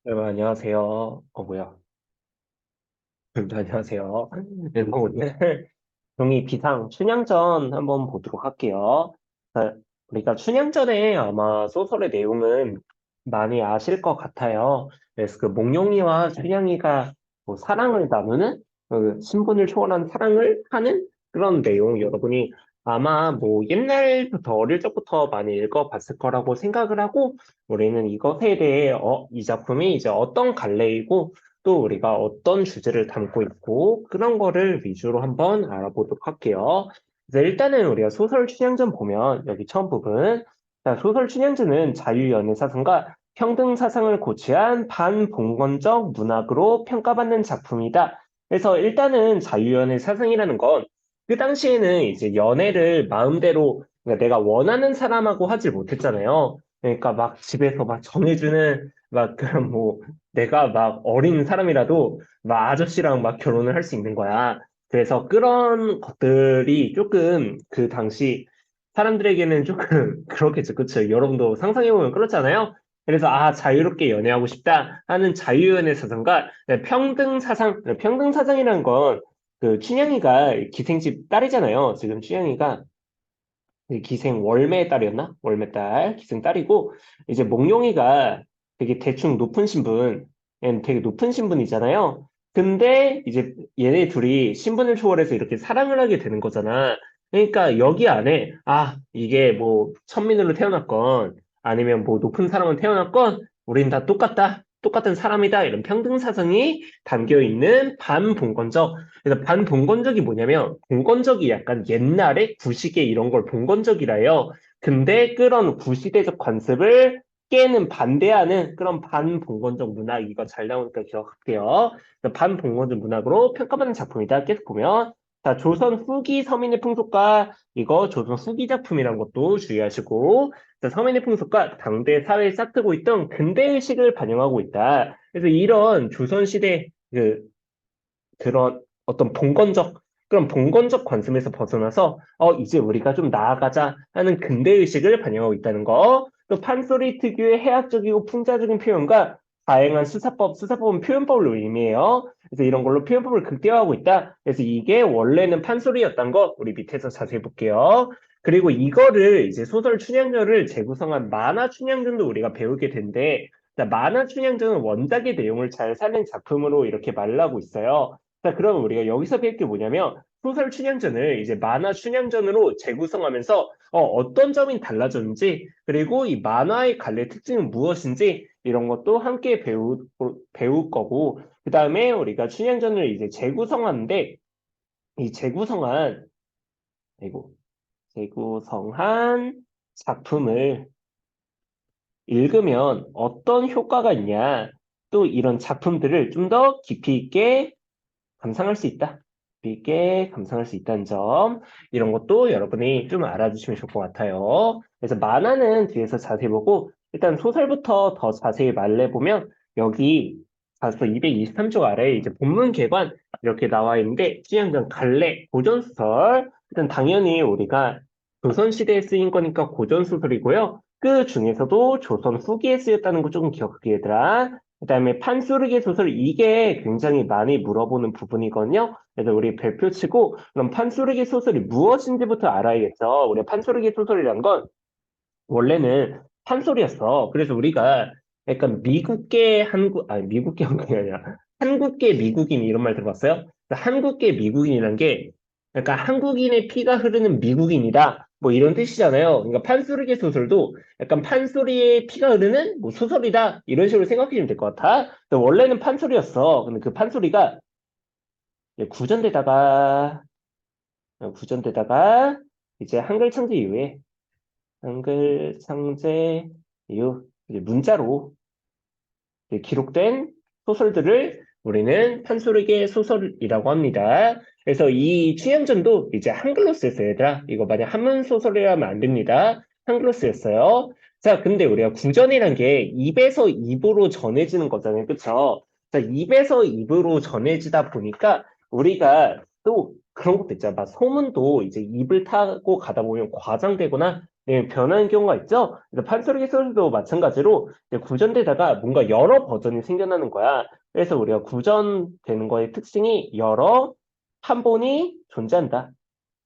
여러분 안녕하세요. 뭐야? 안녕하세요. 네, 오늘 종이 비상 춘향전 한번 보도록 할게요. 자, 우리가 춘향전에 아마 소설의 내용은 많이 아실 것 같아요. 그래서 그 몽룡이와 춘향이가 뭐 사랑을 나누는 신분을 초월한 사랑을 하는 그런 내용 여러분이 아마 뭐 옛날부터 어릴 적부터 많이 읽어봤을 거라고 생각을 하고 우리는 이것에 대해 이 작품이 이제 어떤 갈래이고 또 우리가 어떤 주제를 담고 있고 그런 거를 위주로 한번 알아보도록 할게요. 그래서 일단은 우리가 소설 춘향전 보면 여기 처음 부분 자, 소설 춘향전은 자유연애 사상과 평등 사상을 고취한 반봉건적 문학으로 평가받는 작품이다. 그래서 일단은 자유연애 사상이라는 건 그 당시에는 이제 연애를 마음대로 그러니까 내가 원하는 사람하고 하질 못했잖아요. 그러니까 막 집에서 막 정해주는 막 그런 뭐 내가 막 어린 사람이라도 막 아저씨랑 막 결혼을 할 수 있는 거야. 그래서 그런 것들이 조금 그 당시 사람들에게는 조금 그렇겠죠. 그쵸? 여러분도 상상해보면 그렇잖아요? 그래서 자유롭게 연애하고 싶다 하는 자유연애 사상과 평등 사상, 평등 사상이라는 건 그 춘향이가 기생집 딸이잖아요. 지금 춘향이가 그 기생 월매의 딸이었나? 월매 딸, 기생 딸이고, 이제 몽룡이가 되게 대충 높은 신분, 얘는 되게 높은 신분이잖아요. 근데 이제 얘네 둘이 신분을 초월해서 이렇게 사랑을 하게 되는 거잖아. 그러니까 여기 안에, 이게 뭐 천민으로 태어났건, 아니면 뭐 높은 사람으로 태어났건, 우린 다 똑같다. 똑같은 사람이다. 이런 평등 사상이 담겨 있는 반봉건적, 그래서 반봉건적이 뭐냐면 봉건적이 약간 옛날에 구시계 이런 걸 봉건적이라 해요. 근데 그런 구시대적 관습을 깨는 반대하는 그런 반봉건적 문학 이거 잘 나오니까 기억할게요. 그래서 반봉건적 문학으로 평가받는 작품이다. 계속 보면 자 조선 후기 서민의 풍속과 이거 조선 후기 작품이란 것도 주의하시고 자, 서민의 풍속과 당대 사회에 싹트고 있던 근대의식을 반영하고 있다. 그래서 이런 조선시대 그런 어떤 봉건적 그런 봉건적 관점에서 벗어나서 이제 우리가 좀 나아가자 하는 근대의식을 반영하고 있다는 거. 또 판소리 특유의 해학적이고 풍자적인 표현과 다양한 수사법은 표현법을 의미해요. 그래서 이런 걸로 표현법을 극대화하고 있다. 그래서 이게 원래는 판소리였던 거 우리 밑에서 자세히 볼게요. 그리고 이거를 이제 소설 춘향전을 재구성한 만화 춘향전도 우리가 배우게 된대. 자, 만화 춘향전은 원작의 내용을 잘 살린 작품으로 이렇게 말을 하고 있어요. 자, 그럼 우리가 여기서 배울 게 뭐냐면 소설 춘향전을 이제 만화 춘향전으로 재구성하면서 떤 점이 달라졌는지 그리고 이 만화의 갈래 특징은 무엇인지 이런 것도 함께 배울 거고 그 다음에 우리가 춘향전을 이제 재구성하는데 이 아이고, 재구성한 작품을 읽으면 어떤 효과가 있냐 또 이런 작품들을 좀 더 깊이 있게 감상할 수 있다. 깊게 감상할 수 있다는 점, 이런 것도 여러분이 좀 알아주시면 좋을 것 같아요. 그래서 만화는 뒤에서 자세히 보고, 일단 소설부터 더 자세히 말해보면, 여기 가서 223쪽 아래에 이제 본문 개관 이렇게 나와 있는데, 춘향전 갈래, 고전소설. 일단 당연히 우리가 조선시대에 쓰인 거니까 고전소설이고요. 그 중에서도 조선 후기에 쓰였다는 거 조금 기억하게 얘들아. 그다음에 판소리개 소설 이게 굉장히 많이 물어보는 부분이거든요. 그래서 우리 별표 치고 그럼 판소리개 소설이 무엇인지부터 알아야겠죠. 우리 판소리개 소설이란 건 원래는 판소리였어. 그래서 우리가 약간 미국계 한국 아니 미국계 한국이 아니라 한국계 미국인 이런 말 들어봤어요? 한국계 미국인이란 게 약간 한국인의 피가 흐르는 미국인이다. 뭐 이런 뜻이잖아요. 그러니까 판소리계 소설도 약간 판소리의 피가 흐르는 뭐 소설이다. 이런 식으로 생각하시면 될 것 같아. 근데 원래는 판소리였어. 근데 그 판소리가 이제 구전되다가 이제 한글 창제 이후에 한글 창제 이후 이제 문자로 기록된 소설들을 우리는 판소리계 소설이라고 합니다. 그래서 이 취향전도 이제 한글로 쓰였어요, 얘들아. 이거 만약 한문 소설이라면 안 됩니다. 한글로 쓰였어요. 자, 근데 우리가 구전이란 게 입에서 입으로 전해지는 거잖아요. 그쵸? 자, 입에서 입으로 전해지다 보니까 우리가 또 그런 것도 있잖아. 막 소문도 이제 입을 타고 가다 보면 과장되거나 변하는 경우가 있죠. 그래서 판소리 기술도 마찬가지로 이제 구전되다가 뭔가 여러 버전이 생겨나는 거야. 그래서 우리가 구전되는 거의 특징이 여러 판본이 존재한다.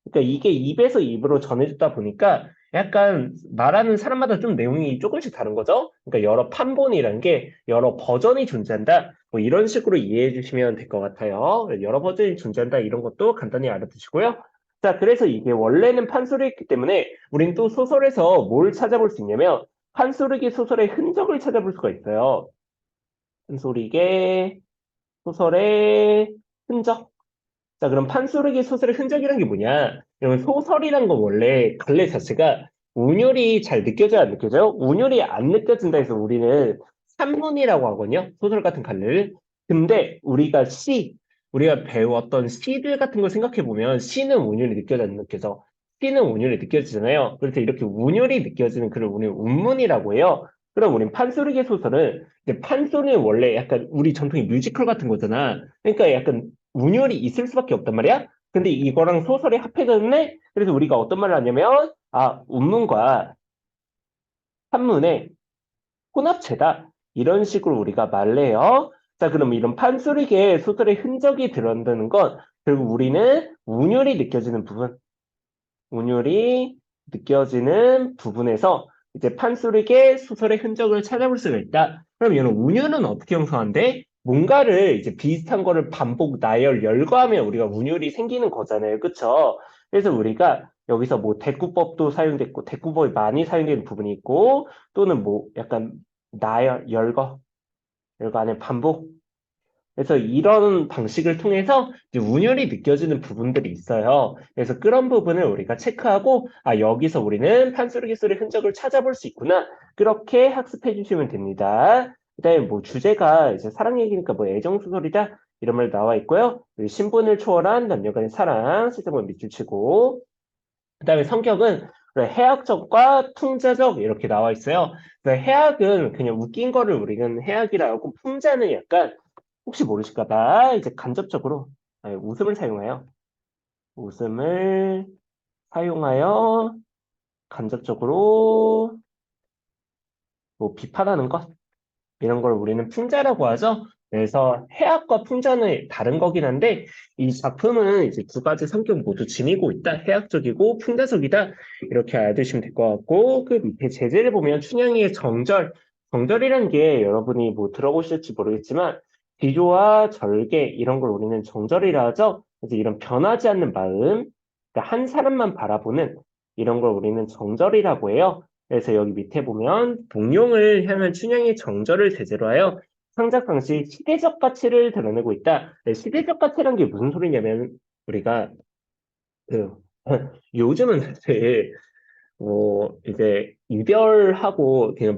그러니까 이게 입에서 입으로 전해졌다 보니까 약간 말하는 사람마다 좀 내용이 조금씩 다른 거죠. 그러니까 여러 판본이라는 게 여러 버전이 존재한다. 뭐 이런 식으로 이해해 주시면 될 것 같아요. 여러 버전이 존재한다. 이런 것도 간단히 알아두시고요. 자, 그래서 이게 원래는 판소리였기 때문에 우린 또 소설에서 뭘 찾아볼 수 있냐면 판소리기 소설의 흔적을 찾아볼 수가 있어요. 판소리계 소설의 흔적. 자, 그럼 판소리기 소설의 흔적이란 게 뭐냐? 그러면 소설이란 건 원래 갈래 자체가 운율이 잘 느껴져요, 안 느껴져요? 운율이 안 느껴진다 해서 우리는 산문이라고 하거든요. 소설 같은 갈래를. 근데 우리가 배웠던 시들 같은 걸 생각해 보면 시는 운율이 느껴져, 안 느껴져? 시는 운율이 느껴지잖아요. 그래서 이렇게 운율이 느껴지는 글을 우리는 운문이라고 해요. 그럼 우린 판소리기 소설은 근데 판소리는 원래 약간 우리 전통의 뮤지컬 같은 거잖아. 그러니까 약간 운율이 있을 수밖에 없단 말이야. 근데 이거랑 소설이 합해졌네? 그래서 우리가 어떤 말을 하냐면, 운문과 한문의 혼합체다. 이런 식으로 우리가 말을 해요. 자, 그럼 이런 판소리계 소설의 흔적이 드러난다는 건 결국 우리는 운율이 느껴지는 부분에서 이제 판소리계 소설의 흔적을 찾아볼 수가 있다. 그럼 이런 운율은 어떻게 형성한대? 뭔가를 이제 비슷한 거를 반복, 나열, 열거하면 우리가 운율이 생기는 거잖아요. 그쵸? 그래서 우리가 여기서 뭐 대꾸법도 사용됐고, 대꾸법이 많이 사용되는 부분이 있고, 또는 뭐 약간 나열, 열거 안에 반복, 그래서 이런 방식을 통해서 이제 운율이 느껴지는 부분들이 있어요. 그래서 그런 부분을 우리가 체크하고, 여기서 우리는 판소리 기술의 흔적을 찾아볼 수 있구나. 그렇게 학습해 주시면 됩니다. 그다음에 뭐 주제가 이제 사랑 얘기니까 뭐 애정소설이다. 이런 말 나와 있고요. 그리고 신분을 초월한 남녀간의 사랑, 세상을 밑줄치고. 그다음에 성격은 해학적과 풍자적 이렇게 나와 있어요. 그래서 해학은 그냥 웃긴 거를 우리는 해학이라 하고 풍자는 약간 혹시 모르실까 봐 이제 간접적으로 웃음을 사용하여 웃음을 사용하여 간접적으로 뭐 비판하는 것 이런 걸 우리는 풍자라고 하죠. 그래서 해학과 풍자는 다른 거긴 한데 이 작품은 이제 두 가지 성격 모두 지니고 있다. 해학적이고 풍자적이다. 이렇게 알아두시면 될 것 같고 그 밑에 제재를 보면 춘향이의 정절이라는 게 여러분이 뭐 들어보실지 모르겠지만 기조와 절개 이런 걸 우리는 정절이라 하죠. 그래서 이런 변하지 않는 마음, 그러니까 한 사람만 바라보는 이런 걸 우리는 정절이라고 해요. 그래서 여기 밑에 보면 동룡을 향한 춘향의 정절을 대제로 하여 창작 방식 시대적 가치를 드러내고 있다. 네, 시대적 가치란 게 무슨 소리냐면 우리가 그 요즘은 사실 뭐 이제 이별하고 그냥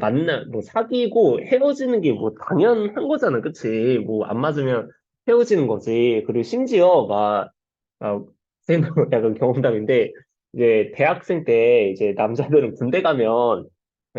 뭐 사귀고 헤어지는 게 뭐 당연한 거잖아, 그치? 뭐 안 맞으면 헤어지는 거지. 그리고 심지어 쌤도 약간 경험담인데 이제 대학생 때 이제 남자들은 군대 가면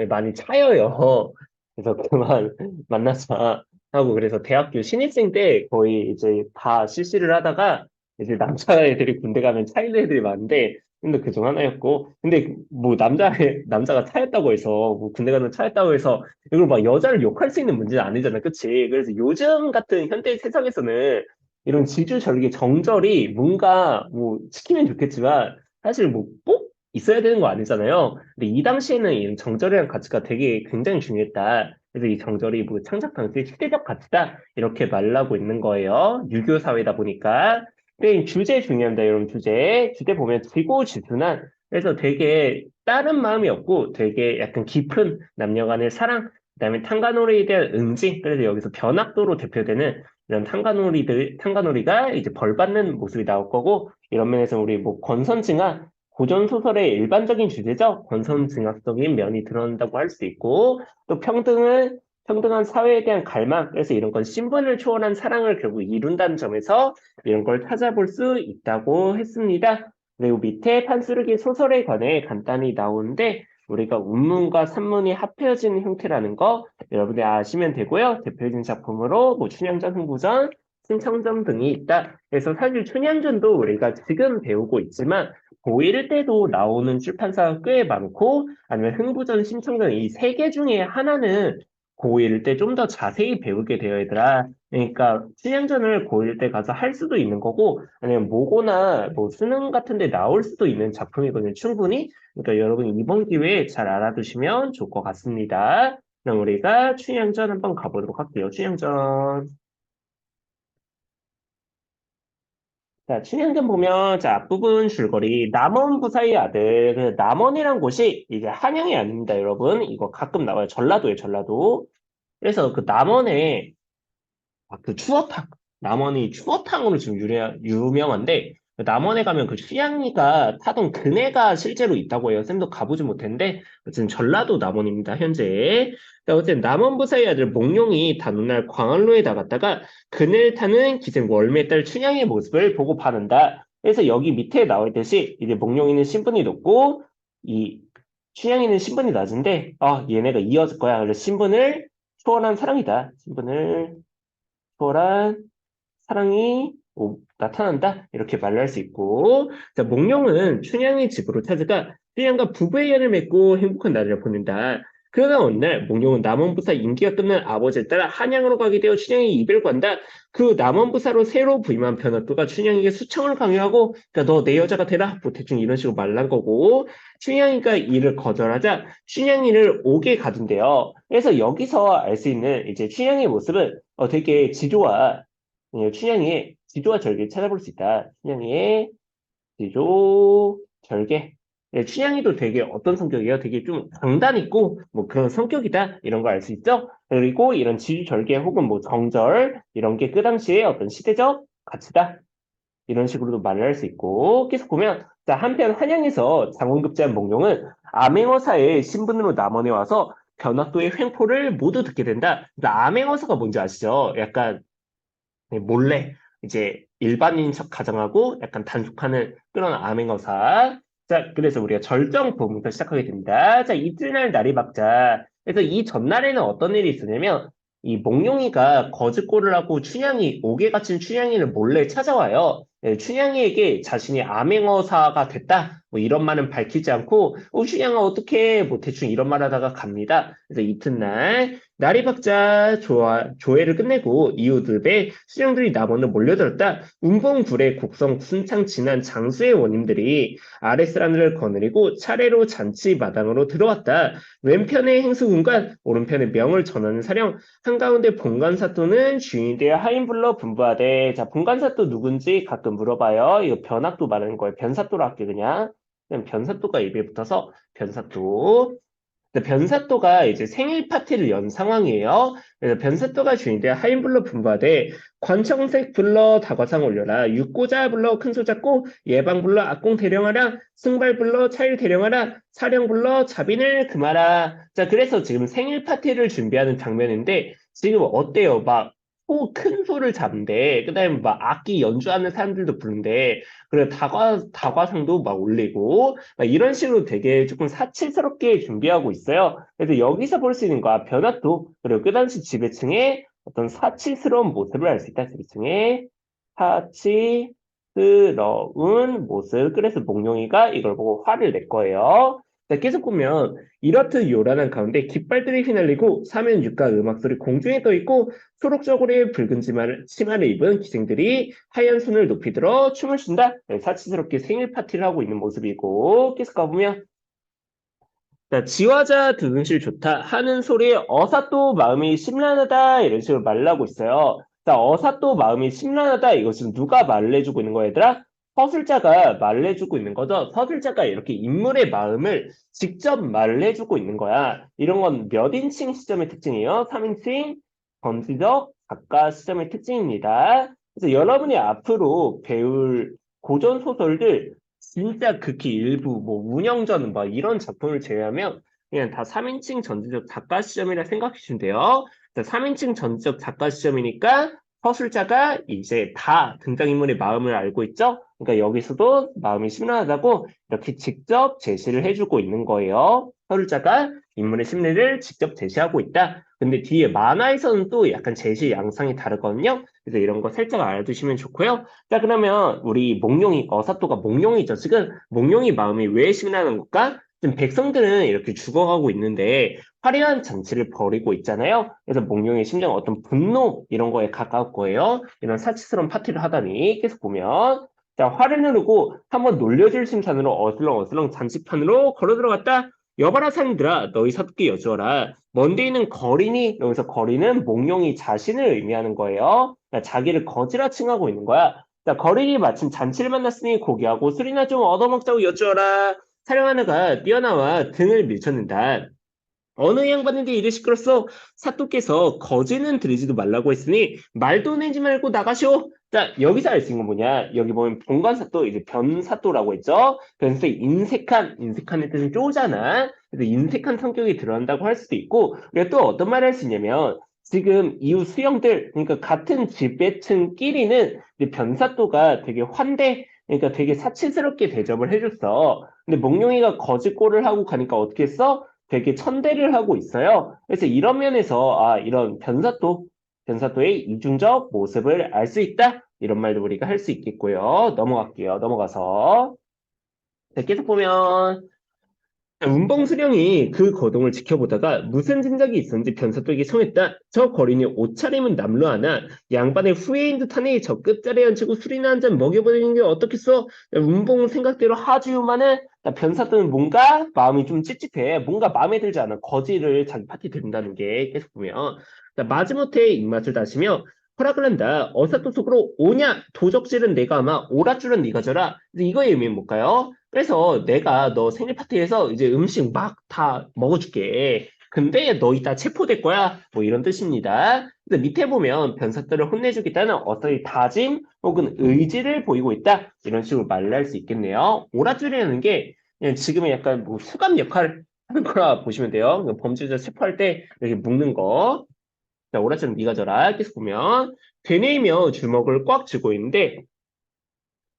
많이 차여요. 그래서 그만 만나자 하고 그래서 대학교 신입생 때 거의 이제 다 실시를 하다가 이제 남자애들이 군대 가면 차이는 애들이 많은데 근데 그중 하나였고 근데 뭐 남자가 차였다고 해서 뭐 군대 가면 차였다고 해서 이걸 막 여자를 욕할 수 있는 문제는 아니잖아, 그치? 그래서 요즘 같은 현대 세상에서는 이런 지주절개 정절이 뭔가 뭐 지키면 좋겠지만 사실 뭐 꼭 있어야 되는 거 아니잖아요. 근데 이 당시에는 이 정절이라는 가치가 되게 굉장히 중요했다. 그래서 이 정절이 뭐 창작 당시의 시대적 가치다 이렇게 말하고 있는 거예요. 유교 사회다 보니까. 근데 이 주제 중요합니다, 여러분. 주제 보면 지고지순한 그래서 되게 다른 마음이 없고 되게 약간 깊은 남녀 간의 사랑 그다음에 탕가노리에 대한 응징 그래서 여기서 변학도로 대표되는 이런 탕가놀이가 이제 벌 받는 모습이 나올 거고, 이런 면에서 우리 뭐 권선징악, 고전소설의 일반적인 주제죠. 권선징악적인 면이 드러난다고 할 수 있고, 또 평등한 사회에 대한 갈망, 그래서 이런 건 신분을 초월한 사랑을 결국 이룬다는 점에서 이런 걸 찾아볼 수 있다고 했습니다. 그리고 밑에 판수르기 소설에 관해 간단히 나오는데, 우리가 운문과 산문이 합해진 형태라는 거 여러분들 아시면 되고요. 대표적인 작품으로 뭐 춘향전, 흥부전, 신청전 등이 있다. 그래서 사실 춘향전도 우리가 지금 배우고 있지만 고1 때도 나오는 출판사가 꽤 많고 아니면 흥부전, 심청전 이 세 개 중에 하나는 고1 때 좀 더 자세히 배우게 되어 있더라. 그러니까 춘향전을 고1 때 가서 할 수도 있는 거고 아니면 모고나 뭐 수능 같은 데 나올 수도 있는 작품이거든요. 충분히. 그러니까 여러분 이번 기회에 잘 알아두시면 좋을 것 같습니다. 그럼 우리가 춘향전 한번 가보도록 할게요. 춘향전. 자, 춘향전 보면, 자, 앞부분 줄거리, 남원 부사의 아들, 그 남원이란 곳이 이제 한양이 아닙니다, 여러분. 이거 가끔 나와요. 전라도에 전라도. 그래서 그 남원에 그 추어탕. 남원이 추어탕으로 지금 유명한데, 그 남원에 가면 그 취향이가 타던 그네가 실제로 있다고 해요. 쌤도 가보지 못했는데, 어쨌든 전라도 남원입니다, 현재. 자, 어쨌든 남원부사의 아들 몽룡이 다음날 광안로에 나갔다가 그네를 타는 기생 월매의 딸 춘향의 모습을 보고 반한다. 그래서 여기 밑에 나와 있듯이, 이제 몽룡이는 신분이 높고, 이 춘향이는 신분이 낮은데, 얘네가 이어질 거야. 그래서 신분을 초월한 사랑이다. 신분을 초월한 사랑이 나타난다. 이렇게 말을 할 수 있고, 자, 몽룡은 춘향의 집으로 찾아가 춘향과 부부의 연을 맺고 행복한 날을 보낸다. 그러나 어느 날 몽룡은 남원부사 임기가 끝난 아버지를 따라 한양으로 가게 되어 춘향이 이별을 간다. 그 남원부사로 새로 부임한 변학도가 춘향에게 수청을 강요하고, 그러니까 너 내 여자가 되라. 뭐 대충 이런 식으로 말을 한 거고, 춘향이가 이를 거절하자 춘향이를 옥에 가둔대요. 그래서 여기서 알 수 있는 이제 춘향의 모습은 되게 지조와 춘향이의 지조와 절개를 찾아볼 수 있다. 춘향이의 지조, 절개. 춘향이도 되게 어떤 성격이에요? 되게 좀 강단 있고 뭐 그런 성격이다. 이런 걸 알 수 있죠? 그리고 이런 지주 절개 혹은 뭐 정절 이런 게 그 당시에 어떤 시대적 가치다. 이런 식으로도 말을 할 수 있고 계속 보면 자 한편 한양에서 장원급제한 몽룡은 암행어사의 신분으로 남원에 와서 변학도의 횡포를 모두 듣게 된다. 그러니까 암행어사가 뭔지 아시죠? 약간 몰래 이제 일반인 척 가정하고 약간 단속하는 그런 암행어사. 자, 그래서 우리가 절정 부분부터 시작하게 됩니다. 자, 이튿날 날이 밝자. 그래서 이 전날에는 어떤 일이 있었냐면 이 몽룡이가 거짓골을 하고 춘향이 옥에 갇힌 춘향이를 몰래 찾아와요. 춘향이에게 자신이 암행어사가 됐다. 뭐 이런 말은 밝히지 않고 춘향아 어떻게 뭐 대충 이런 말 하다가 갑니다. 그래서 이튿날 날이 박자 조회를 끝내고 이웃들의 수령들이 남원을 몰려들었다. 운봉굴의 곡성 순창 진한 장수의 원님들이 아랫사람들을 거느리고 차례로 잔치 마당으로 들어왔다. 왼편의 행수군과 오른편의 명을 전하는 사령 한가운데 본관사또는 주인이 되어 하인불러 분부하되 자 본관사또 누군지 가끔 물어봐요. 이거 변학도 말하는 거예요. 변사또로 할게 그냥 변사또가 입에 붙어서 변사또 변사또가 이제 생일 파티를 연 상황이에요. 그래서 변사또가 주인데 하인 불러 분부하되 관청색 불러 다과상 올려라. 육고자 불러 큰소 잡고 예방 불러 악공 대령하라. 승발 불러 차일 대령하라. 사령 불러 자빈을 금하라. 자, 그래서 지금 생일 파티를 준비하는 장면인데 지금 어때요? 막 큰 소를 잡는데 그다음에 막 악기 연주하는 사람들도 부른데 그리고 다과상도 막 올리고 이런 식으로 되게 조금 사치스럽게 준비하고 있어요. 그래서 여기서 볼 수 있는 거야. 변화도 그리고 그 당시 지배층의 어떤 사치스러운 모습을 알 수 있다. 지배층의 사치스러운 모습. 그래서 몽룡이가 이걸 보고 화를 낼 거예요. 자, 계속 보면 이렇듯 요란한 가운데 깃발들이 휘날리고 사면 육가 음악소리 공중에 떠있고 초록저고리에 붉은 치마를 입은 기생들이 하얀 손을 높이 들어 춤을 춘다. 네, 사치스럽게 생일 파티를 하고 있는 모습이고 계속 가보면 자, 지화자 등실 좋다 하는 소리에 어사또 마음이 심란하다 이런 식으로 말을 하고 있어요. 자, 어사또 마음이 심란하다 이것은 누가 말을 해주고 있는 거야 얘들아? 서술자가 말을 해주고 있는 거죠. 서술자가 이렇게 인물의 마음을 직접 말을 해주고 있는 거야. 이런 건 몇 인칭 시점의 특징이에요? 3인칭 전지적 작가 시점의 특징입니다. 그래서 여러분이 앞으로 배울 고전 소설들 진짜 극히 일부 뭐 운영전 뭐 이런 작품을 제외하면 그냥 다 3인칭 전지적 작가 시점이라 생각해 주시면 돼요. 3인칭 전지적 작가 시점이니까 서술자가 이제 다 등장인물의 마음을 알고 있죠. 그러니까 여기서도 마음이 심란하다고 이렇게 직접 제시를 해주고 있는 거예요. 서술자가 인물의 심리를 직접 제시하고 있다. 근데 뒤에 만화에서는 또 약간 재질 양상이 다르거든요. 그래서 이런 거 살짝 알아두시면 좋고요. 자, 그러면 우리 몽룡이, 어사토가 몽룡이죠. 지금 몽룡이 마음이 왜 심란한 걸까? 지금 백성들은 이렇게 죽어가고 있는데 화려한 장치를 벌이고 있잖아요. 그래서 몽룡의 심정은 어떤 분노 이런 거에 가까울 거예요. 이런 사치스러운 파티를 하다니 계속 보면 자, 화를 누르고 한번 놀려줄 심산으로 어슬렁어슬렁 잔치판으로 걸어 들어갔다. 여봐라 상인들아 너희 사토끼 여주어라. 먼데 있는 거린이 여기서 거린은 몽룡이 자신을 의미하는 거예요. 그러니까 자기를 거지라 칭하고 있는 거야. 자, 거린이 마침 잔치를 만났으니 고기하고 술이나 좀 얻어먹자고 여쭈어라. 사령하나가 뛰어나와 등을 밀쳤는다. 어느 양반에게 이리 시끄럽소? 사또께서 거지는 들이지도 말라고 했으니 말도 내지 말고 나가시오. 자, 여기서 알 수 있는 건 뭐냐? 여기 보면 본관사또, 이제 변사또라고 했죠? 그래서 인색한의 뜻은 쪼잖아. 그래서 인색한 성격이 드러난다고 할 수도 있고, 우리가 또 어떤 말을 할 수 있냐면, 지금 이웃 수령들, 그러니까 같은 지배층끼리는 이제 변사또가 되게 그러니까 되게 사치스럽게 대접을 해줬어. 근데 몽룡이가 거짓골을 하고 가니까 어떻게 했어? 되게 천대를 하고 있어요. 그래서 이런 면에서 이런 변사또의 이중적 모습을 알 수 있다. 이런 말도 우리가 할 수 있겠고요. 넘어갈게요. 넘어가서 자, 계속 보면 운봉수령이 그 거동을 지켜보다가 무슨 짐작이 있었는지 변사또에게 청했다. 저 거린이 옷차림은 남루하나 양반의 후예인 듯하니 저 끝자리에 앉히고 술이나 한 잔 먹여보는 게 어떻겠어? 운봉 생각대로 하주만은 변사또는 뭔가 마음이 좀 찝찝해. 뭔가 마음에 들지 않아. 거지를 자기 파티 들인다는 게 계속 보면 마지못해 입맛을 다시며 허락을 한다. 어사또 속으로 오냐? 도적질은 내가 아마 오랏줄은 네가 져라. 이거의 의미는 뭘까요? 그래서 내가 너 생일 파티에서 이제 음식 막 다 먹어줄게. 근데 너 이따 체포될 거야. 뭐 이런 뜻입니다. 근데 밑에 보면 변사들을 혼내주겠다는 어떤 다짐 혹은 의지를 보이고 있다. 이런 식으로 말을 할 수 있겠네요. 오라줄이라는 게 그냥 지금의 약간 뭐 수감 역할을 하는 거라 보시면 돼요. 범죄자 체포할 때 이렇게 묶는 거. 자, 오라줄은 네가 져라. 계속 보면 되뇌이며 주먹을 꽉 쥐고 있는데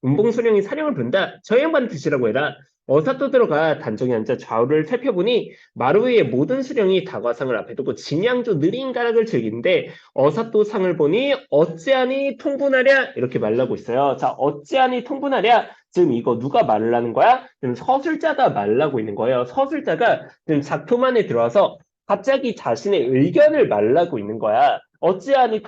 운봉수령이 사령을 부른다. 저 양반 드시라고 해라. 어사또 들어가 단정히 앉아 좌우를 살펴보니 마루위의 모든 수령이 다과상을 앞에 두고 진양조 느린 가락을 즐기는데 어사또 상을 보니 어찌하니 통분하랴 이렇게 말하고 있어요. 자, 어찌하니 통분하랴 지금 이거 누가 말을 하는 거야? 지금 서술자가 말을 하고 있는 거예요. 서술자가 지금 작품 안에 들어와서 갑자기 자신의 의견을 말하고 있는 거야. 어찌하니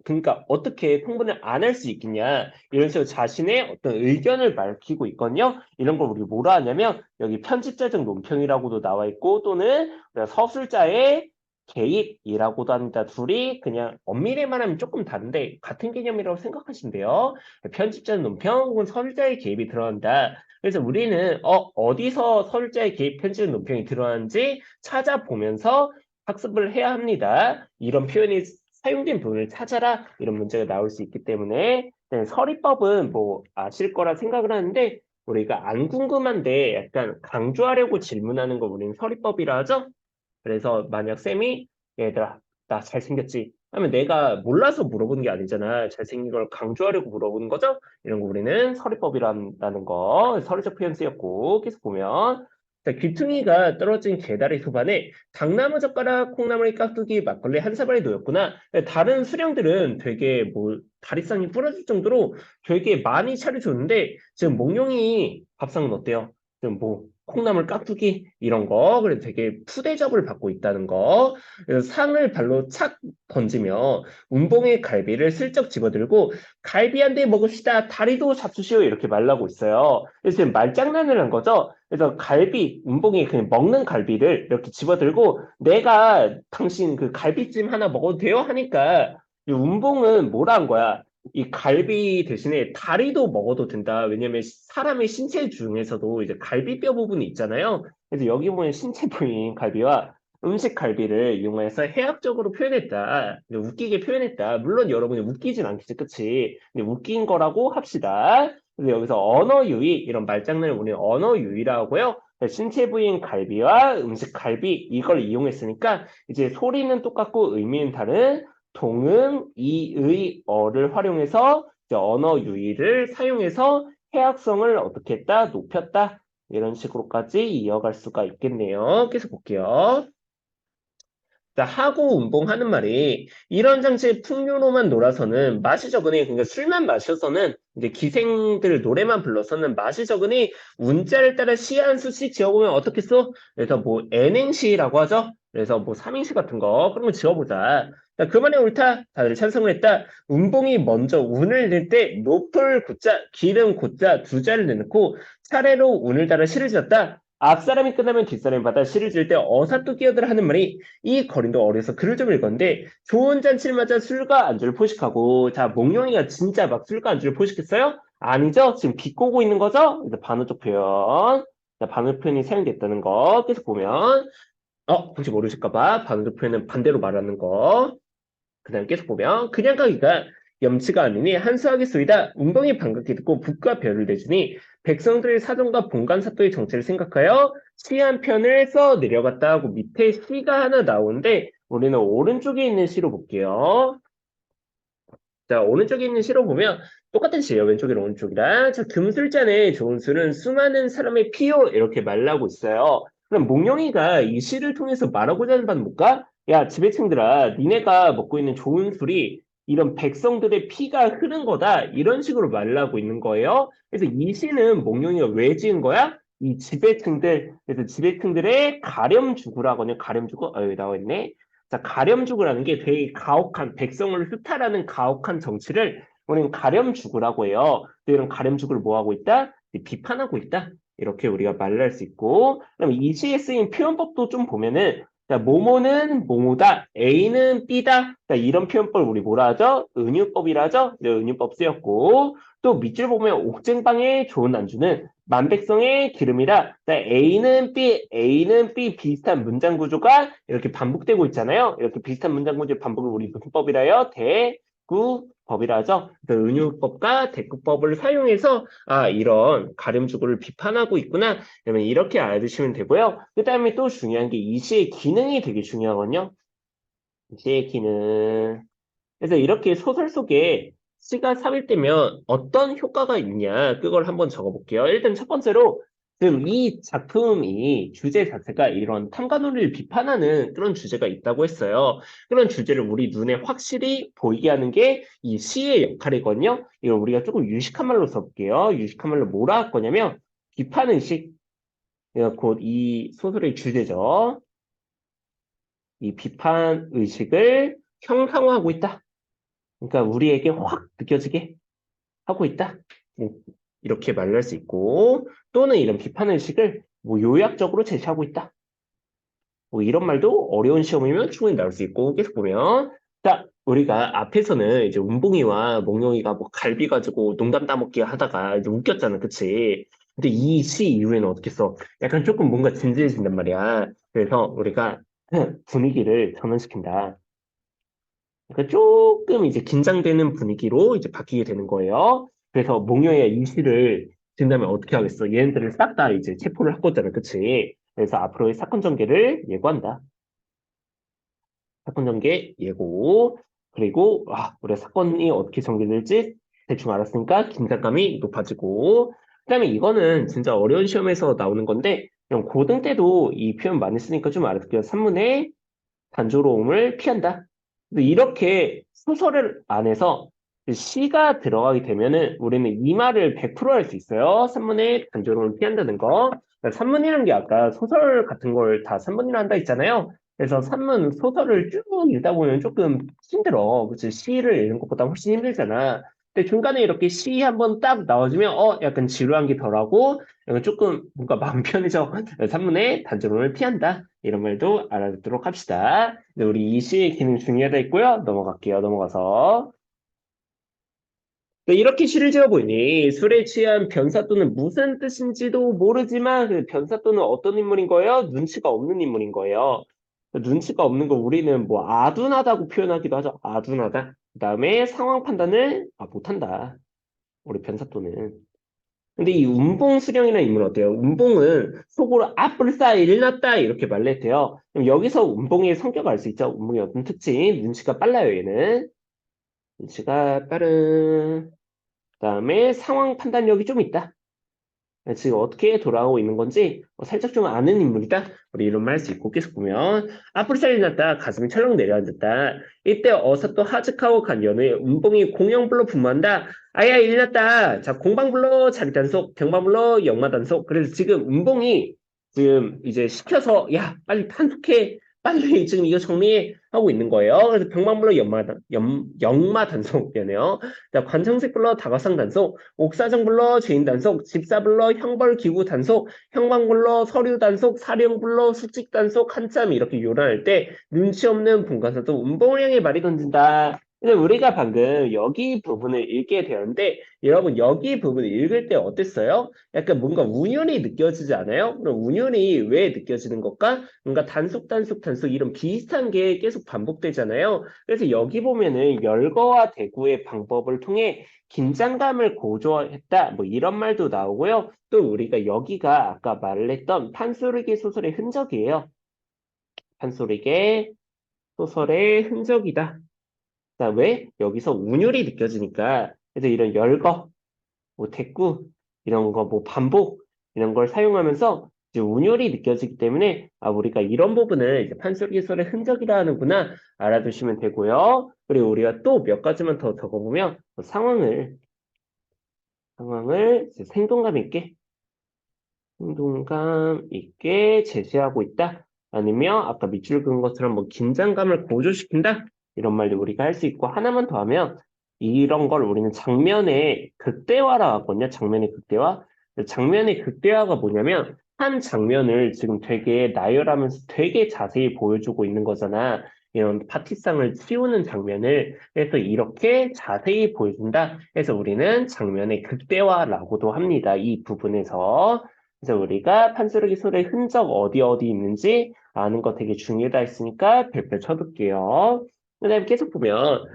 그러니까 어떻게 통분을 안 할 수 있겠냐. 이런 식으로 자신의 어떤 의견을 밝히고 있거든요. 이런 걸 우리 뭐라 하냐면 여기 편집자적 논평이라고도 나와 있고 또는 서술자의 개입이라고도 합니다. 둘이 그냥 엄밀히 말하면 조금 다른데 같은 개념이라고 생각하시면 돼요. 편집자의 논평 혹은 서술자의 개입이 들어간다. 그래서 우리는 어디서 서술자의 개입, 편집자 논평이 들어가는지 찾아보면서 학습을 해야 합니다. 이런 표현이 사용된 부분을 찾아라 이런 문제가 나올 수 있기 때문에 네, 서리법은 뭐 아실 거라 생각을 하는데 우리가 안 궁금한데 약간 강조하려고 질문하는 거 우리는 서리법이라 하죠. 그래서 만약 쌤이 얘들아 나 잘생겼지 하면 내가 몰라서 물어보는 게 아니잖아. 잘생긴 걸 강조하려고 물어보는 거죠. 이런 거 우리는 서리법이라는 거 서리적 표현 쓰였고 계속 보면 자, 귀퉁이가 떨어진 개다리 소반에 당나무 젓가락, 콩나물이 깍두기, 막걸리 한 사발이 놓였구나. 다른 수령들은 되게 뭐 다리쌍이 부러질 정도로 되게 많이 차려줬는데 지금 몽룡이 밥상은 어때요? 지금 뭐 콩나물 깍두기 이런 거 그래서 되게 푸대접을 받고 있다는 거. 그래서 상을 발로 착 던지며 운봉의 갈비를 슬쩍 집어들고 갈비 한 대 먹읍시다. 다리도 잡수시오 이렇게 말하고 있어요. 그래서 지금 말장난을 한 거죠. 그래서 운봉이 그냥 먹는 갈비를 이렇게 집어들고 내가 당신 그 갈비찜 하나 먹어도 돼요? 하니까 이 운봉은 뭐라 한 거야? 이 갈비 대신에 다리도 먹어도 된다. 왜냐면 사람의 신체 중에서도 이제 갈비뼈 부분이 있잖아요. 그래서 여기 보면 신체 부위인 갈비와 음식 갈비를 이용해서 해학적으로 표현했다. 웃기게 표현했다. 물론 여러분이 웃기진 않겠지, 그치? 근데 웃긴 거라고 합시다. 그래서 여기서 언어 유희, 이런 말장난을 우리는 언어 유희라고 하고요. 신체 부위인 갈비와 음식 갈비, 이걸 이용했으니까 이제 소리는 똑같고 의미는 다른 동음, 이의, 어를 활용해서 이제 언어 유희를 사용해서 해학성을 어떻게 했다? 높였다. 이런 식으로까지 이어갈 수가 있겠네요. 계속 볼게요. 자, 하고 운봉하는 말이 이런 장치의 풍류로만 놀아서는 맛이 적으니 그러니까 술만 마셔서는 이제 기생들 노래만 불러서는 맛이 적으니 운자를 따라 시 한 수씩 지어보면 어떻겠어? 그래서 뭐 N행시라고 하죠. 그래서 뭐 삼행시 같은 거 그런 거 지어보자. 자, 그 말이 옳다. 다들 찬성을 했다. 운봉이 먼저 운을 낼 때 높을 고자, 기름 고자 두 자를 넣고 차례로 운을 따라 시를 지었다. 앞사람이 끝나면 뒷사람이 받아 시를 지을 때 어사또 끼어들어 하는 말이 이 거린도 어려서 글을 좀 읽었는데 좋은 잔치를 맞아 술과 안주를 포식하고 자 몽룡이가 진짜 막 술과 안주를 포식했어요? 아니죠? 지금 비꼬고 있는 거죠? 이제 반어적 표현 자, 반어 표현이 사용됐다는 거 계속 보면 혹시 모르실까 봐 반어적 표현은 반대로 말하는 거 그 다음 계속 보면 그냥 가기가 염치가 아니니 한수하게 쏘이다 운동이 반갑게 듣고 북과 별을 내주니 백성들의 사정과 본관사또의 정체를 생각하여 시 한 편을 써 내려갔다 하고 밑에 시가 하나 나오는데 우리는 오른쪽에 있는 시로 볼게요. 자, 오른쪽에 있는 시로 보면 똑같은 시예요. 왼쪽이랑 오른쪽이랑. 자, 금술잔에 좋은 술은 수많은 사람의 피요 이렇게 말하고 있어요. 그럼 몽룡이가 이 시를 통해서 말하고자 하는 바는 뭘까? 야, 지배층들아, 니네가 먹고 있는 좋은 술이 이런 백성들의 피가 흐른 거다. 이런 식으로 말하고 있는 거예요. 그래서 이 시는 몽룡이가 왜 지은 거야? 이 지배층들, 그래서 지배층들의 가렴주구라거든요. 가렴주구? 여기 나와 있네. 자, 가렴주구라는 게 되게 가혹한 백성을 수탈하는 가혹한 정치를 우리는 가렴주구라고 해요. 또 이런 가렴주구를 뭐 하고 있다? 비판하고 있다. 이렇게 우리가 말을 할 수 있고, 그다음에 이 시에 쓰인 표현법도 좀 보면은 자, 뭐뭐는 뭐뭐다, A는 B다. 자, 이런 표현법을 우리 뭐라 하죠? 은유법이라 하죠? 네, 은유법 쓰였고, 또 밑줄 보면 옥쟁방의 좋은 안주는 만백성의 기름이라 자, A는 B 비슷한 문장 구조가 이렇게 반복되고 있잖아요. 이렇게 비슷한 문장 구조의 반복을 우리 무슨 법이라 해요? 대구법이라 하죠. 그래서 은유법과 대구법을 사용해서 이런 가렴주구를 비판하고 있구나. 그러면 이렇게 알아두시면 되고요. 그 다음에 또 중요한 게 이 시의 기능이 되게 중요하거든요. 이 시의 기능. 그래서 이렇게 소설 속에 시가 삽입되면 어떤 효과가 있냐, 그걸 한번 적어볼게요. 일단 첫 번째로, 지금 이 작품이 주제 자체가 이런 탐관오리를 비판하는 그런 주제가 있다고 했어요. 그런 주제를 우리 눈에 확실히 보이게 하는 게 이 시의 역할이거든요. 이걸 우리가 조금 유식한 말로 써볼게요. 유식한 말로 뭐라 할 거냐면, 비판의식, 곧 이 소설의 주제죠. 이 비판의식을 형상화하고 있다. 그러니까 우리에게 확 느껴지게 하고 있다. 뭐 이렇게 말할 수 있고 또는 이런 비판의식을 뭐 요약적으로 제시하고 있다. 뭐 이런 말도 어려운 시험이면 충분히 나올 수 있고 계속 보면 자 우리가 앞에서는 이제 운봉이와 몽룡이가 뭐 갈비 가지고 농담 따먹기 하다가 이제 웃겼잖아, 그치? 근데 이 시 이후에는 어떻게 써? 약간 조금 뭔가 진지해진단 말이야. 그래서 우리가 분위기를 전환시킨다. 그러니까 조금 이제 긴장되는 분위기로 이제 바뀌게 되는 거예요. 그래서 목요일 이시를 진다면 어떻게 하겠어? 얘네들을 싹 다 이제 체포를 할 거잖아, 그치? 그래서 앞으로의 사건 전개를 예고한다. 사건 전개 예고. 그리고 우리가 사건이 어떻게 전개될지 대충 알았으니까 긴장감이 높아지고. 그다음에 이거는 진짜 어려운 시험에서 나오는 건데 그냥 고등 때도 이 표현 많이 쓰니까 좀 알아둘게요. 산문의 단조로움을 피한다. 근데 이렇게 소설 안에서 시가 들어가게 되면은 우리는 이 말을 100%할 수 있어요. 산문의 단조로움을 피한다는 거. 그러니까 산문이라는 게 아까 소설 같은 걸 다 산문이라 한다 했잖아요. 그래서 산문 소설을 쭉 읽다 보면 조금 힘들어. 그치? 시를 읽는 것보다 훨씬 힘들잖아. 근데 중간에 이렇게 시 한번 딱 나와주면 약간 지루한 게 덜하고 약간 조금 뭔가 마음 편해져. 산문의 단조로움을 피한다. 이런 말도 알아듣도록 합시다. 네, 우리 이 시의 기능 중요하다 했고요. 넘어갈게요. 넘어가서. 네, 이렇게 시를 지어 보니 술에 취한 변사또는 무슨 뜻인지도 모르지만 그 변사또는 어떤 인물인 거예요? 눈치가 없는 인물인 거예요. 눈치가 없는 거 우리는 뭐 아둔하다고 표현하기도 하죠. 아둔하다. 그다음에 상황 판단을 못한다. 우리 변사또는. 근데 이 운봉수령이라는 인물은 어때요? 운봉은 속으로 불싸 일났다 이렇게 말을 했대요. 그럼 여기서 운봉의 성격을 알 수 있죠? 운봉의 어떤 특징? 눈치가 빨라요, 얘는. 눈치가 빠른. 그다음에 상황 판단력이 좀 있다. 지금 어떻게 돌아가고 있는 건지 살짝 좀 아는 인물이다. 우리 이런 말 할 수 있고 계속 보면 앞으로 살려놨다 가슴이 철렁 내려앉았다. 이때 어서 또 하직하고 간 연후에 운봉이 공영불로 분무한다. 아야 일났다. 자 공방불로 자리단속 경방불로 역마단속. 그래서 지금 운봉이 지금 이제 시켜서 야 빨리 단속해. 빨리 지금 이거 정리해 하고 있는 거예요. 그래서 병방불로 역마단속이네요. 자 관청색 불러 다과상 단속. 옥사정 불러 죄인 단속, 집사 불러 형벌 기구 단속, 형방 불러 서류 단속, 사령 불러 수직 단속 한참 이렇게 요란할 때 눈치 없는 본관사도 운봉을 향해 말이 던진다. 근데 우리가 방금 여기 부분을 읽게 되었는데 여러분 여기 부분을 읽을 때 어땠어요? 약간 뭔가 운율이 느껴지지 않아요? 그럼 운율이 왜 느껴지는 걸까? 뭔가 단속 이런 비슷한 게 계속 반복되잖아요. 그래서 여기 보면은 열거와 대구의 방법을 통해 긴장감을 고조했다. 뭐 이런 말도 나오고요. 또 우리가 여기가 아까 말을 했던 판소리개 소설의 흔적이에요. 판소리개 소설의 흔적이다. 자, 왜? 여기서 운율이 느껴지니까. 그래서 이런 열거, 뭐 대꾸, 이런 거, 뭐 반복, 이런 걸 사용하면서 이제 운율이 느껴지기 때문에 우리가 이런 부분을 이제 판소리 소설의 흔적이라 하는구나 알아두시면 되고요. 그리고 우리가 또 몇 가지만 더 적어보면 상황을 이제 생동감 있게 제시하고 있다. 아니면 아까 밑줄 그은 것처럼 뭐 긴장감을 고조시킨다. 이런 말도 우리가 할 수 있고 하나만 더 하면 이런 걸 우리는 장면의 극대화라 하거든요. 장면의 극대화. 장면의 극대화가 뭐냐면 한 장면을 지금 되게 나열하면서 되게 자세히 보여주고 있는 거잖아. 이런 파티상을 치우는 장면을 그래서 이렇게 자세히 보여준다. 그래서 우리는 장면의 극대화라고도 합니다. 이 부분에서. 그래서 우리가 판소리 소리의 흔적 어디 있는지 아는 거 되게 중요하다 했으니까 별표 쳐둘게요. 그다음에 계속 보면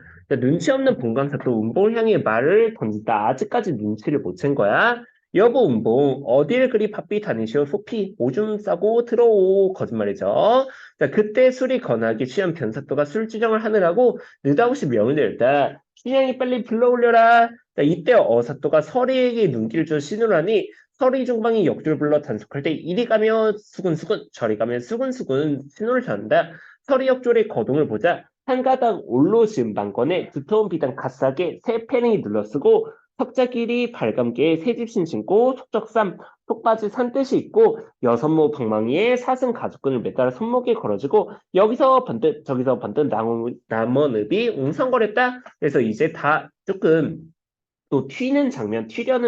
눈치 없는 본강사 또 은봉을 향해 말을 던진다. 아직까지 눈치를 못 챈 거야. 여보 은봉 어딜 그리 바삐 다니시오 소피 오줌 싸고 들어오 거짓말이죠. 자 그때 술이 거나게 취한 변사또가 술주정을 하느라고 느닷없이 명을 내렸다. 춘향이 빨리 불러올려라. 자, 이때 어사또가 서리에게 눈길을 줘 신우라니 서리 중방이 역줄 불러 단속할 때 이리 가면 수근수근 저리 가면 수근수근 신호를 전한다. 서리 역줄의 거동을 보자 한 가닥 올로 지은 방건에 두터운 비단 갓싸게 새 패닝이 눌러쓰고 석자길이 발감기에 새집신 신고 속적삼 속바지 산뜻이 있고 여선모 방망이에 사슴 가죽끈을 매달아 손목에 걸어주고 여기서 번뜩 저기서 번뜩 남원읍이 웅성거렸다. 그래서 이제 다 조금 또 튀려는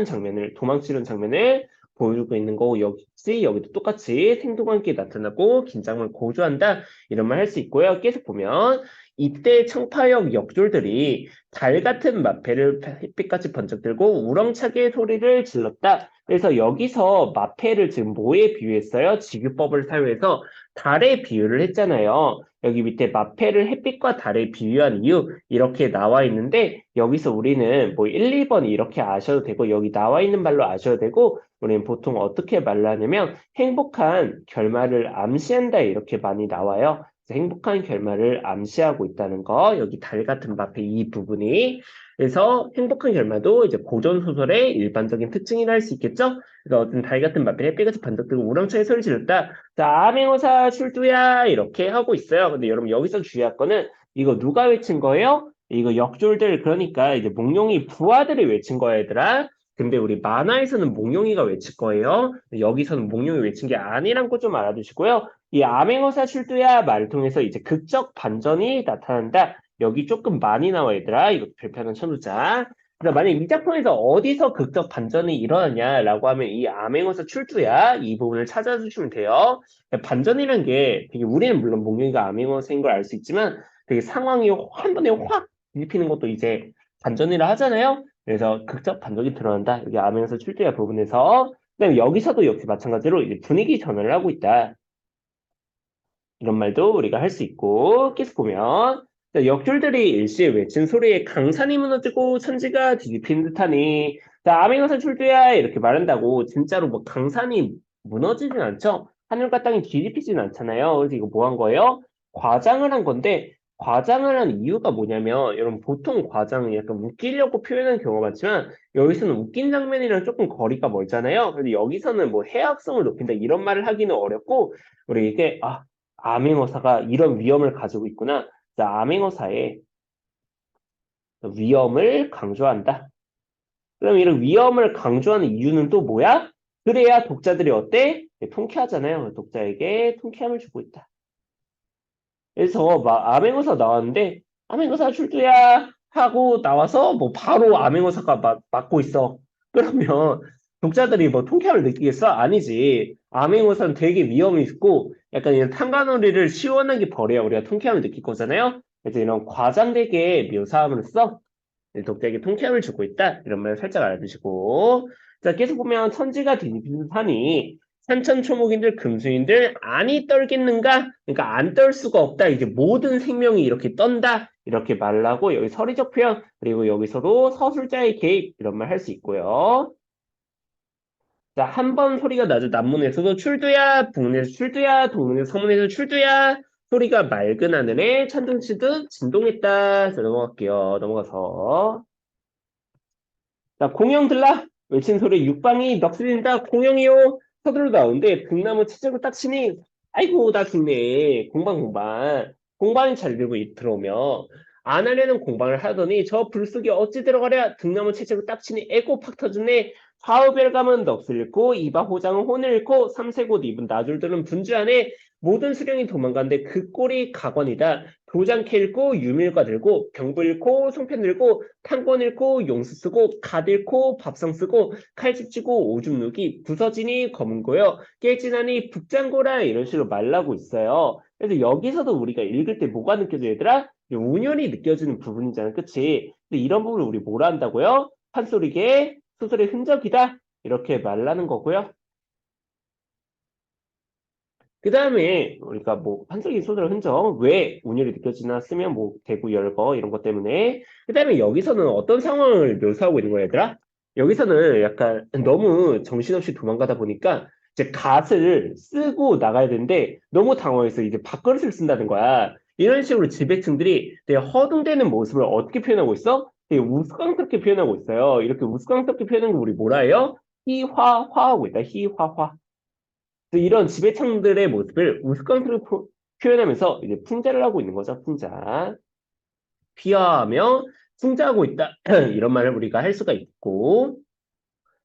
장면을, 도망치는 장면을 보여주고 있는 거고, 역시 여기도 똑같이 생동감 있게 나타나고, 긴장을 고조한다. 이런 말 할 수 있고요. 계속 보면, 이때 청파역 역졸들이 달 같은 마패를 햇빛같이 번쩍 들고 우렁차게 소리를 질렀다. 그래서 여기서 마패를 지금 뭐에 비유했어요? 직유법을 사용해서 달에 비유를 했잖아요. 여기 밑에 마패를 햇빛과 달에 비유한 이유 이렇게 나와 있는데 여기서 우리는 뭐 1, 2번 이렇게 아셔도 되고 여기 나와 있는 말로 아셔도 되고 우리는 보통 어떻게 말을 하냐면 행복한 결말을 암시한다 이렇게 많이 나와요. 행복한 결말을 암시하고 있다는 거 여기 달 같은 마패 이 부분이 그래서 행복한 결말도 이제 고전 소설의 일반적인 특징이라 할 수 있겠죠? 그래서 어떤 달 같은 마패 햇빛같이 반짝들고 우렁차게 소리 질렀다. 자, 암행어사 출두야 이렇게 하고 있어요. 근데 여러분 여기서 주의할 거는 이거 누가 외친 거예요? 이거 역졸들 그러니까 이제 몽룡이 부하들이 외친 거야 얘들아. 근데 우리 만화에서는 몽룡이가 외칠 거예요. 여기서는 몽룡이 외친 게 아니란 거 좀 알아두시고요. 이 암행어사 출두야 말을 통해서 이제 극적 반전이 나타난다. 여기 조금 많이 나와 얘들아. 이거 별표 하나 쳐놓자. 그래서 만약 이 작품에서 어디서 극적 반전이 일어나냐라고 하면 이 암행어사 출두야 이 부분을 찾아주시면 돼요. 반전이란 게 되게 우리는 물론 몽룡이가 암행어사인 걸 알 수 있지만 되게 상황이 한 번에 확 뒤집히는 것도 이제 반전이라 하잖아요. 그래서 극적 반전이 드러난다. 여기 암행어사 출두야 부분에서 그다음에 여기서도 역시 마찬가지로 이제 분위기 전환을 하고 있다. 이런 말도 우리가 할 수 있고 계속 보면 자, 역졸들이 일시에 외친 소리에 강산이 무너지고 천지가 뒤집힌 듯하니 자 아메가산 출두야 이렇게 말한다고 진짜로 뭐 강산이 무너지진 않죠. 하늘과 땅이 뒤집히진 않잖아요. 그래서 이거 뭐 한 거예요? 과장을 한 건데 과장을 하는 이유가 뭐냐면, 여러분, 보통 과장은 약간 웃기려고 표현하는 경우가 많지만, 여기서는 웃긴 장면이랑 조금 거리가 멀잖아요. 근데 여기서는 뭐 해학성을 높인다 이런 말을 하기는 어렵고, 우리 이게, 암행어사가 이런 위험을 가지고 있구나. 자, 암행어사의 위험을 강조한다. 그럼 이런 위험을 강조하는 이유는 또 뭐야? 그래야 독자들이 어때? 네, 통쾌하잖아요. 독자에게 통쾌함을 주고 있다. 그래서 막 암행어사 나왔는데 암행어사 출두야 하고 나와서 뭐 바로 암행어사가 맞고 있어. 그러면 독자들이 뭐 통쾌함을 느끼겠어? 아니지. 암행어사는 되게 위험이 있고 약간 이런 탄간오리를 시원하게 버려야 우리가 통쾌함을 느낄 거잖아요. 그래서 이런 과장되게 묘사함으로써 독자에게 통쾌함을 주고 있다. 이런 말 살짝 알아두시고. 자, 계속 보면 천지가 뒤집히는 산이 산천초목인들 금수인들 안이 떨겠는가? 그러니까 안 떨 수가 없다. 이제 모든 생명이 이렇게 떤다. 이렇게 말을 하고 여기 서리적 표현 그리고 여기서도 서술자의 개입 이런 말 할 수 있고요. 자, 한 번 소리가 나죠. 남문에서도 출두야, 북문에서 출두야, 동문에서 서문에서 출두야. 소리가 맑은 하늘에 천둥치듯 진동했다. 자, 넘어갈게요. 넘어가서. 자, 공영 들라! 외친 소리 육방이 넋을린다. 공영이요. 서둘러 나오는데 등나무 채찍을 딱 치니 아이고 나 죽네. 공방. 공방이 잘 들고 들어오며 안 하려는 공방을 하더니 저 불속에 어찌 들어가랴. 등나무 채찍을 딱 치니 에고 팍 터지네. 좌우별 감은 넋을 잃고 이바 호장은 혼을 잃고 삼세곳 입은 나줄들은 분주하네. 모든 수령이 도망가는데 그 꼴이 가관이다. 도장캐 잃고 유밀과 들고 병부 잃고 송편 들고 탄권 잃고 용수 쓰고 갓 잃고 밥상 쓰고 칼집 쥐고 오줌 누기 부서지니 검은고요 깨지나니 북장고라 이런 식으로 말하고 있어요. 그래서 여기서도 우리가 읽을 때 뭐가 느껴져 얘들아? 운율이 느껴지는 부분이잖아. 그치? 근데 이런 부분을 우리 뭐라 한다고요? 판소리계 소설의 흔적이다 이렇게 말하는 거고요. 그 다음에 우리가 뭐 한석이 소설 흔적 왜 운율이 느껴지나 쓰면 뭐 대구 열거 이런 것 때문에 그 다음에 여기서는 어떤 상황을 묘사하고 있는 거야 얘들아? 여기서는 약간 너무 정신없이 도망가다 보니까 이제 갓을 쓰고 나가야 되는데 너무 당황해서 이제 밥그릇을 쓴다는 거야. 이런 식으로 지배층들이 되게 허둥대는 모습을 어떻게 표현하고 있어? 되게 우스꽝스럽게 표현하고 있어요. 이렇게 우스꽝스럽게 표현하는 거 우리 뭐라 해요? 희화화하고 있다. 희화화. 이런 지배층들의 모습을 우스꽝스럽게 표현하면서 이제 풍자를 하고 있는 거죠. 풍자. 피하며 풍자하고 있다. 이런 말을 우리가 할 수가 있고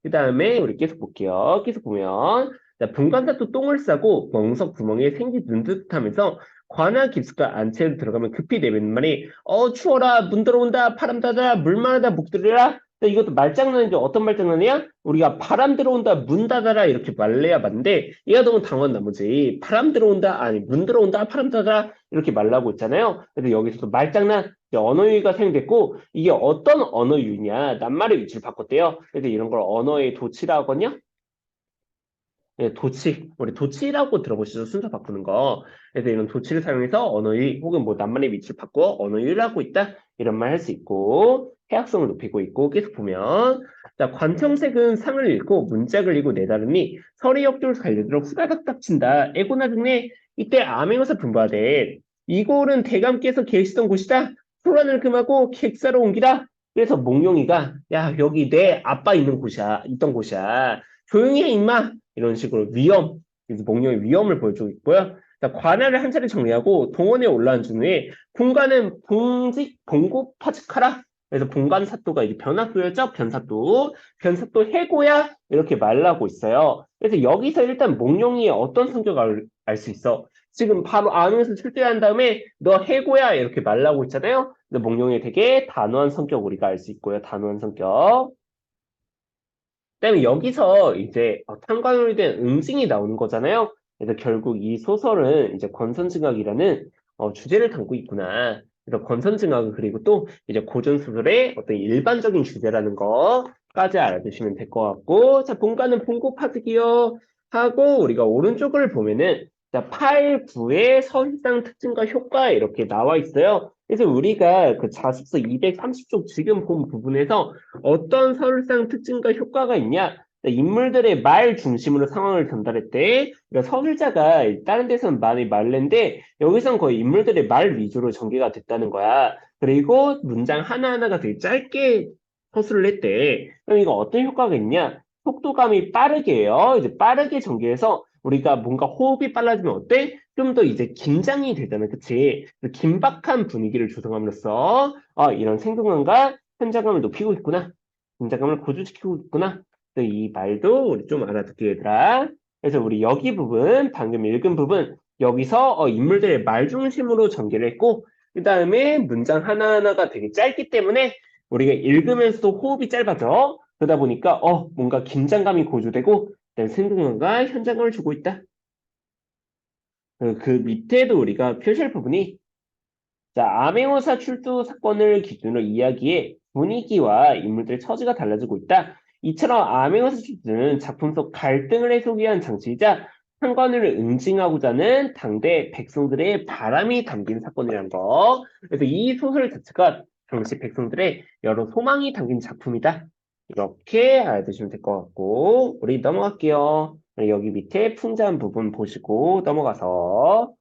그 다음에 우리 계속 볼게요. 계속 보면 자, 분간사또 똥을 싸고 멍석 구멍에 생기 눈 듯하면서 관아 깊숙한 안채로 들어가면 급히 내뱉는 말이 추워라 문 들어온다 바람 닫아라 물 마르다 목 들으라 이것도 말장난이죠. 어떤 말장난이야? 우리가 바람 들어온다 문 닫아라 이렇게 말해야 맞는데 얘가 너무 당황한 나머지 바람 들어온다 아니 문 들어온다 바람 닫아라 이렇게 말하고 있잖아요. 그래서 여기서도 말장난 언어유희가 사용됐고 이게 어떤 언어유희냐 낱말의 위치를 바꿨대요. 그래서 이런 걸 언어의 도치라고 하거든요. 예, 도치. 우리 도치라고 들어보시죠. 순서 바꾸는 거. 그래서 이런 도치를 사용해서 언어유희 혹은 뭐 낱말의 위치를 바꾸어 언어유희를 하고 있다. 이런 말 할 수 있고 해학성을 높이고 있고 계속 보면 자 관청색은 상을 읽고 문짝을 읽고 내다르니 서리 역조를 갈려들어 후다닥 닥친다. 에고나 등네 이때 암행어사 분부하되 이골은 대감께서 계시던 곳이다. 소란을 금하고 객사로 옮기라. 그래서 몽룡이가 야 여기 내 아빠 있는 곳이야. 있던 곳이야. 조용히 해 임마. 이런 식으로 위험, 그래서 목령의 위험을 보여주고 있고요. 자, 관할을 한 차례 정리하고 동원에 올라온 중에 공간은 봉직, 봉고, 파직하라. 그래서 봉간사또가 이제 변사또였죠? 변사또 해고야? 이렇게 말하고 있어요. 그래서 여기서 일단 목령이 어떤 성격을 알 수 있어. 지금 바로 안에서 출제한 다음에 너 해고야 이렇게 말하고 있잖아요. 근데 목령이 되게 단호한 성격 우리가 알 수 있고요. 단호한 성격. 그다음에 여기서 이제 탄광으로 된 응징이 나오는 거잖아요. 그래서 결국 이 소설은 이제 권선징악이라는 주제를 담고 있구나. 그래서 권선징악은 그리고 또 이제 고전 소설의 어떤 일반적인 주제라는 거까지 알아두시면 될 것 같고, 자 본가는 봉고파득이요 하고 우리가 오른쪽을 보면은 자 8, 9의 서술상 특징과 효과 이렇게 나와 있어요. 그래서 우리가 그 자습서 230쪽 지금 본 부분에서 어떤 서술상 특징과 효과가 있냐? 인물들의 말 중심으로 상황을 전달했대. 그러니까 서술자가 다른 데서는 많이 말랜데 여기선 거의 인물들의 말 위주로 전개가 됐다는 거야. 그리고 문장 하나하나가 되게 짧게 서술을 했대. 그럼 이거 어떤 효과가 있냐? 속도감이 빠르게 해요. 이제 빠르게 전개해서 우리가 뭔가 호흡이 빨라지면 어때? 좀 더 이제 긴장이 되잖아. 그치? 그래서 긴박한 분위기를 조성함으로써 이런 생동감과 현장감을 높이고 있구나. 긴장감을 고조시키고 있구나. 이 말도 우리 좀 알아듣게 얘들아. 그래서 우리 여기 부분, 방금 읽은 부분, 여기서 인물들의 말 중심으로 전개를 했고, 그 다음에 문장 하나하나가 되게 짧기 때문에 우리가 읽으면서도 호흡이 짧아져. 그러다 보니까 뭔가 긴장감이 고조되고, 그다음에 생동감과 현장감을 주고 있다. 그 밑에도 우리가 표시할 부분이 자, 암행어사 출두 사건을 기준으로 이야기해 분위기와 인물들의 처지가 달라지고 있다. 이처럼 암행어사 출두는 작품 속 갈등을 해소하기 위한 장치이자 상관을 응징하고자 하는 당대 백성들의 바람이 담긴 사건이라는 거. 그래서 이 소설 자체가 당시 백성들의 여러 소망이 담긴 작품이다. 이렇게 알아두시면 될 것 같고, 우리 넘어갈게요. 여기 밑에 풍자한 부분 보시고 넘어가서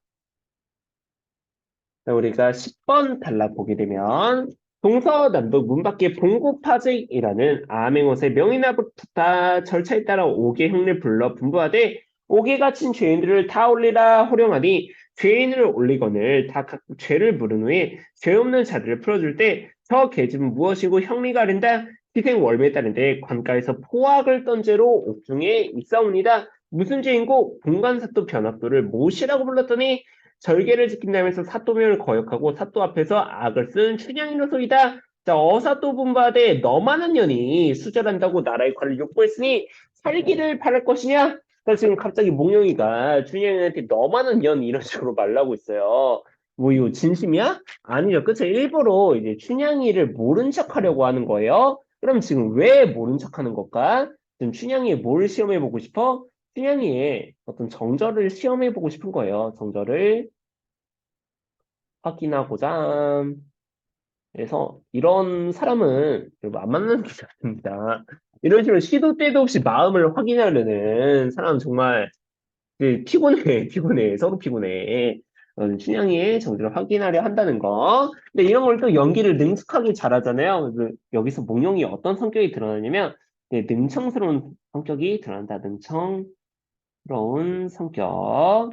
우리가 10번 달라 보게 되면 동서남북 문 밖에 봉고파직이라는 암행어사의 명이나부터 절차에 따라 옥의 형을 불러 분부하되 옥에 갇힌 죄인들을 다 올리라 호령하니 죄인을 올리거늘 다 각각 죄를 물은 후에 죄 없는 자들을 풀어줄 때 저 계집은 무엇이고 형리가 아른다 희생 월매에 따른데 관가에서 포악을 떤 죄로 옥중에 있사옵니다. 무슨 죄인고 본관사또 변학도를 못이라고 불렀더니 절개를 지킨다면서 사또명을 거역하고 사또 앞에서 악을 쓴 춘향이로소이다. 자, 어사또 분바대 너만한 년이 수절한다고 나라의 관을 욕구했으니 살기를 바랄 것이냐? 자, 지금 갑자기 몽룡이가 춘향이한테 너만한 년 이런 식으로 말하고 있어요. 뭐 이거 진심이야? 아니죠. 그쵸? 일부러 이제 춘향이를 모른 척 하려고 하는 거예요. 그럼 지금 왜 모른 척 하는 걸까? 지금 춘향이의 뭘 시험해 보고 싶어? 춘향이의 어떤 정절을 시험해 보고 싶은 거예요. 정절을. 확인하고자 그래서 이런 사람은 여러분 안 만나는 게 좋습니다. 이런 식으로 시도 때도 없이 마음을 확인하려는 사람은 정말 피곤해, 피곤해, 서로 피곤해. 춘향이의 정도를 확인하려 한다는 거. 근데 이런 걸 또 연기를 능숙하게 잘하잖아요. 여기서 몽룡이 어떤 성격이 드러나냐면 능청스러운 성격이 드러난다. 능청스러운 성격.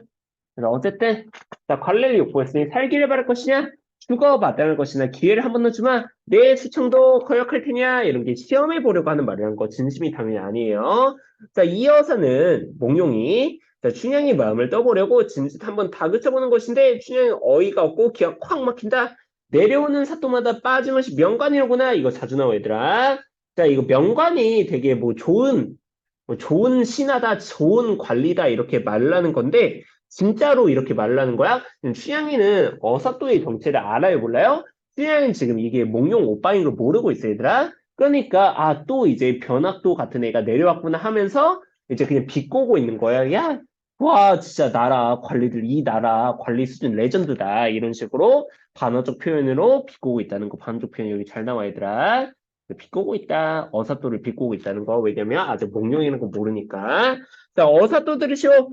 그래서 어쨌든 자, 관례를 욕구했으니 살기를 바랄 것이냐 죽어 마다할 것이냐 기회를 한 번 더 주마 내 수청도 거역할 테냐 이런 게 시험해 보려고 하는 말이라는 거 진심이 당연히 아니에요. 자 이어서는 몽룡이 자, 춘향이 마음을 떠보려고 진sit 한번 다그쳐보는 것인데 춘향이 어이가 없고 기가 콱 막힌다. 내려오는 사또마다 빠짐없이 명관이로구나. 이거 자주 나와 얘들아. 자 이거 명관이 되게 뭐 좋은 신하다, 좋은 관리다 이렇게 말을 하는 건데 진짜로 이렇게 말을 하는 거야? 춘향이는 어사또의 정체를 알아요, 몰라요? 춘향이는 지금 이게 몽룡 오빠인 걸 모르고 있어, 얘들아. 그러니까 또 이제 변학도 같은 애가 내려왔구나 하면서 이제 그냥 비꼬고 있는 거야. 야, 와, 진짜 이 나라 관리 수준 레전드다. 이런 식으로 반어적 표현으로 비꼬고 있다는 거, 반어적 표현이 여기 잘 나와, 얘들아. 비꼬고 있다. 어사또를 비꼬고 있다는 거. 왜냐면 아직 몽룡이라는 거 모르니까. 자, 어사또 들으시오.